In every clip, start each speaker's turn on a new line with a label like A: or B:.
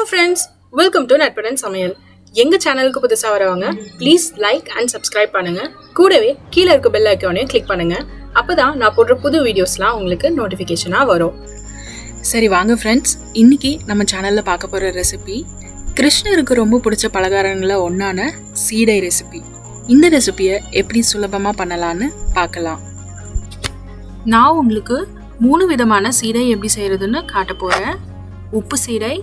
A: friends, welcome to Natpudan Samayal. எங்க சேனலுக்கு புதுசா வரவங்க ப்ளீஸ் லைக் அண்ட் சப்ஸ்கிரைப் பண்ணுங்க. கூடவே கீழ இருக்க பெல் ஐகானையும் கிளிக் பண்ணுங்க. அப்பதான் நான் போடுற புது வீடியோஸ்லாம் உங்களுக்கு நோட்டிஃபிகேஷனா வரும். சரி வாங்க ஃப்ரெண்ட்ஸ், இன்னைக்கு நம்ம சேனல்ல பார்க்க போற ரெசிபி கிருஷ்ணருக்கு ரொம்ப பிடிச்ச பலகாரங்களில் ஒன்றான சீடை ரெசிபி. இந்த ரெசிபியை எப்படி சுலபமாக பண்ணலான்னு பார்க்கலாம். நான் உங்களுக்கு 3 விதமான சீடை எப்படி செய்கிறதுன்னு காட்ட போகிறேன். உப்பு சீடை,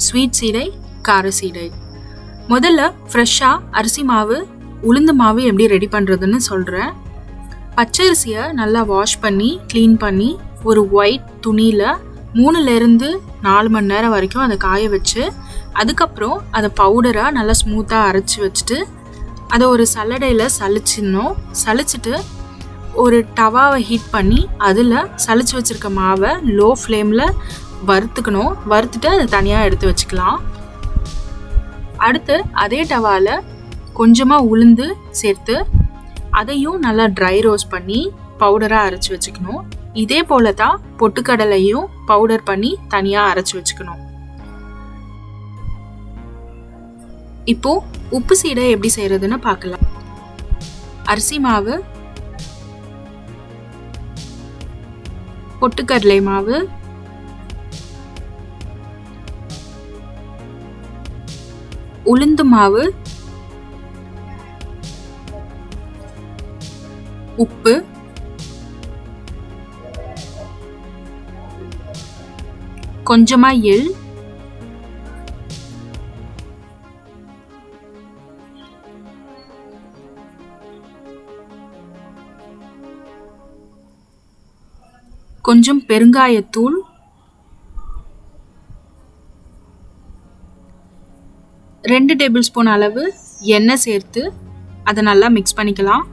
A: ஸ்வீட் சீடை, கார சீடை. முதல்ல ஃப்ரெஷ்ஷாக அரிசி மாவு, உளுந்து மாவு எப்படி ரெடி பண்ணுறதுன்னு சொல்கிறேன். பச்சரிசியை நல்லா வாஷ் பண்ணி க்ளீன் பண்ணி ஒரு ஒயிட் துணியில் 3லேருந்து 4 மணி நேரம் வரைக்கும் அதை காய வச்சு, அதுக்கப்புறம் அதை பவுடராக நல்லா ஸ்மூத்தாக அரைச்சி வச்சுட்டு அதை ஒரு சல்லடையில் சலிச்சிட்டு ஒரு டவாவை ஹீட் பண்ணி அதில் சலிச்சு வச்சுருக்க மாவை லோ ஃப்ளேமில் வறுத்துட்டு அதை தனியாக எடுத்து வச்சுக்கலாம். அடுத்து அதே டவாவில் கொஞ்சமாக உளுந்து சேர்த்து அதையும் நல்லா ட்ரை ரோஸ்ட் பண்ணி பவுடராக அரைச்சி வச்சுக்கணும். இதே போல தான் பொட்டுக்கடலையும் பவுடர் பண்ணி தனியாக அரைச்சி வச்சுக்கணும். இப்போ உப்பு சீடை எப்படி செய்யறதுன்னு பார்க்கலாம். அரிசி மாவு, பொட்டுக்கடலை மாவு, உளுந்து மாவு, உப்பு, கொஞ்சமா எள், கொஞ்சம் பெருங்காயத்தூள், 2 டேபிள் ஸ்பூன் அளவு எண்ணெய் சேர்த்து அதை நல்லா மிக்ஸ் பண்ணிக்கலாம்.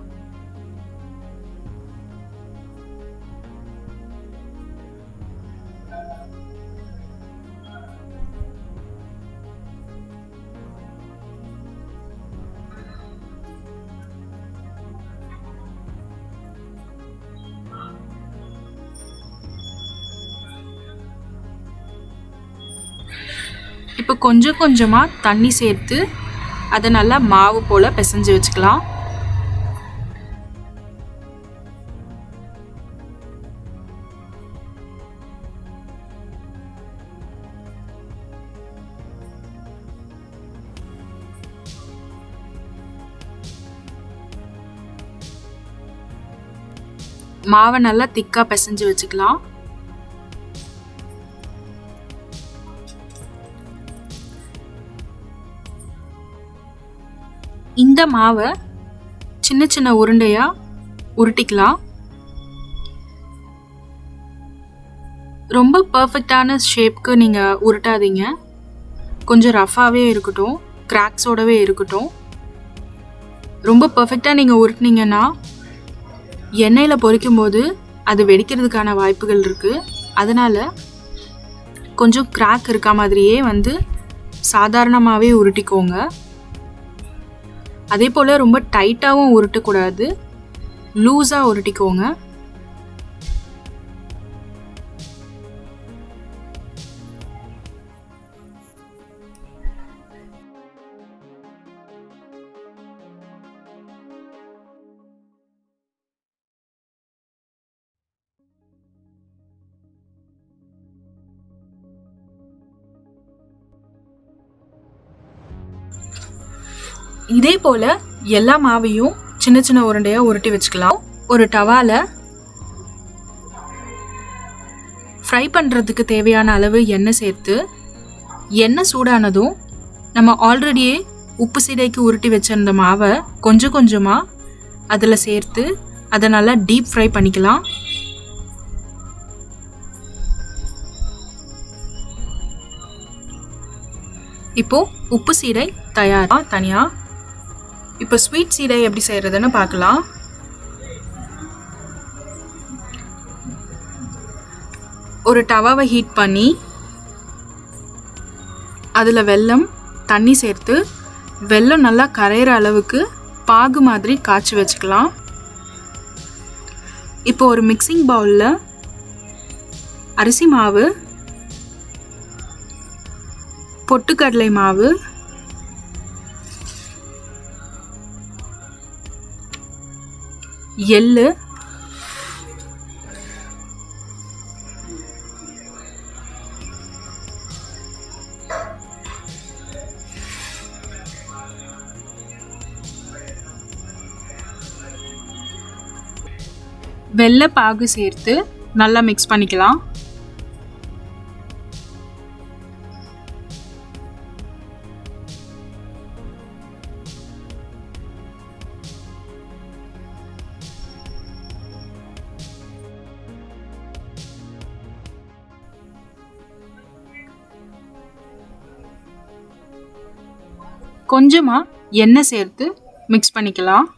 A: இப்போ கொஞ்சம் கொஞ்சமாக தண்ணி சேர்த்து அதை நல்லா மாவு போல் பிசைஞ்சு வச்சுக்கலாம். மாவை நல்லா திக்காக பிசைஞ்சு வச்சுக்கலாம். இந்த மாவை சின்ன சின்ன உருண்டையா உருட்டிக்கலாம். ரொம்ப பர்ஃபெக்டான ஷேப்க்கு நீங்கள் உருட்டாதீங்க. கொஞ்சம் ரஃபாகவே இருக்கட்டும், கிராக்ஸோடவே இருக்கட்டும். ரொம்ப பர்ஃபெக்டாக நீங்கள் உருட்டினீங்கன்னா எண்ணெயில் பொரிக்கும் போது அது வெடிக்கிறதுக்கான வாய்ப்புகள் இருக்குது. அதனால் கொஞ்சம் கிராக் இருக்க மாதிரியே சாதாரணமாகவே உருட்டிக்கோங்க. அதே போல் ரொம்ப டைட்டாகவும் உருட்டக்கூடாது, லூஸாக உருட்டிக்கோங்க. இதே போல் எல்லா மாவையும் சின்ன சின்ன உருண்டையாக உருட்டி வச்சுக்கலாம். ஒரு டவாவில் ஃப்ரை பண்ணுறதுக்கு தேவையான அளவு எண்ணெய் சேர்த்து, எண்ணெய் சூடானதும் நம்ம ஆல்ரெடியே உப்பு சீடைக்கு உருட்டி வச்சிருந்த மாவை கொஞ்சம் கொஞ்சமாக அதில் சேர்த்து அதை நல்லா டீப் ஃப்ரை பண்ணிக்கலாம். இப்போது உப்பு சீடை தனியாக. இப்போ ஸ்வீட் சீடை எப்படி செய்கிறதுன்னு பார்க்கலாம். ஒரு டவாவை ஹீட் பண்ணி அதில் வெல்லம், தண்ணி சேர்த்து வெல்லம் நல்லா கரையிற அளவுக்கு பாகு மாதிரி காய்ச்சி வச்சுக்கலாம். இப்போ ஒரு மிக்சிங் பவுலில் அரிசி மாவு, பொட்டுக்கடலை மாவு, எள்ளு, வெள்ளை பாகு சேர்த்து நல்லா மிக்ஸ் பண்ணிக்கலாம். கொஞ்சமா எண்ணெய் சேர்த்து மிக்ஸ் பண்ணிக்கலாம்.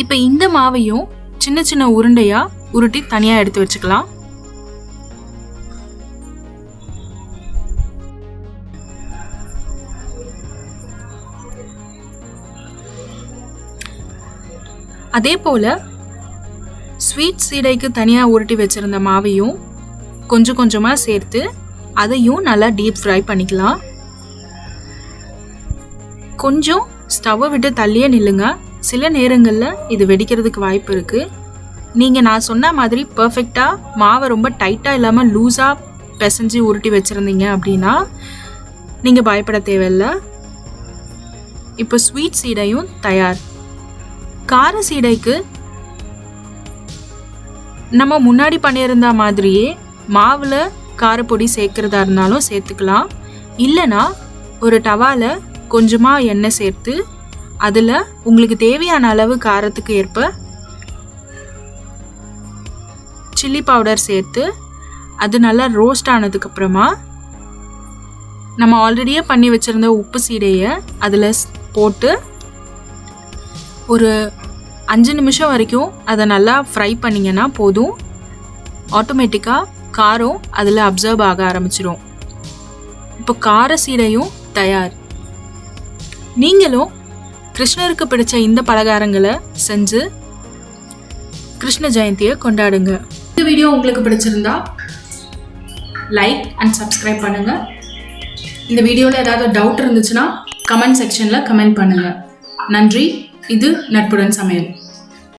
A: இப்போ இந்த மாவையும் சின்ன சின்ன உருண்டையா உருட்டி தனியா எடுத்து வச்சுக்கலாம். அதே போல ஸ்வீட் சீடைக்கு தனியா உருட்டி வச்சிருந்த மாவையும் கொஞ்சம் கொஞ்சமா சேர்த்து அதையும் நல்லா டீப் ஃப்ரை பண்ணிக்கலாம். கொஞ்சம் ஸ்டவ்வை விட்டு தள்ளியே நில்லுங்க. சில நேரங்களில் இது வெடிக்கிறதுக்கு வாய்ப்பு இருக்கு. நீங்கள் நான் சொன்ன மாதிரி பர்ஃபெக்டாக மாவை ரொம்ப டைட்டாக இல்லாமல் லூஸாக பிசைஞ்சு உருட்டி வச்சுருந்தீங்க அப்படின்னா நீங்கள் பயப்பட தேவையில்லை. இப்போ ஸ்வீட் சீடையும் தயார். கார சீடைக்கு நம்ம முன்னாடி பண்ணியிருந்த மாதிரியே மாவில் காரப்பொடி சேர்க்கிறதா இருந்தாலும் சேர்த்துக்கலாம். இல்லைனா ஒரு டவாவில் கொஞ்சமாக எண்ணெய் சேர்த்து அதில் உங்களுக்கு தேவையான அளவு காரத்துக்கு ஏற்ப சில்லி பவுடர் சேர்த்து அது நல்லா ரோஸ்ட் ஆனதுக்கப்புறமா நம்ம ஆல்ரெடியே பண்ணி வச்சுருந்த உப்பு சீடையை அதில் போட்டு ஒரு 5 நிமிஷம் வரைக்கும் அதை நல்லா ஃப்ரை பண்ணிங்கன்னா போதும். ஆட்டோமேட்டிக்காக காரம் அதில் அப்சர்வ் ஆக ஆரம்பிச்சிடும். இப்போ கார சீடையும் தயார். நீங்களும் கிருஷ்ணருக்கு பிடிச்ச இந்த பலகாரங்களை செஞ்சு கிருஷ்ண ஜெயந்தியை கொண்டாடுங்க. இந்த வீடியோ உங்களுக்கு பிடிச்சிருந்தா லைக் அண்ட் சப்ஸ்கிரைப் பண்ணுங்க. இந்த வீடியோவில் ஏதாவது டவுட் இருந்துச்சுன்னா கமெண்ட் செக்ஷனில் கமெண்ட் பண்ணுங்க. நன்றி. இது நட்புடன் சமையல்.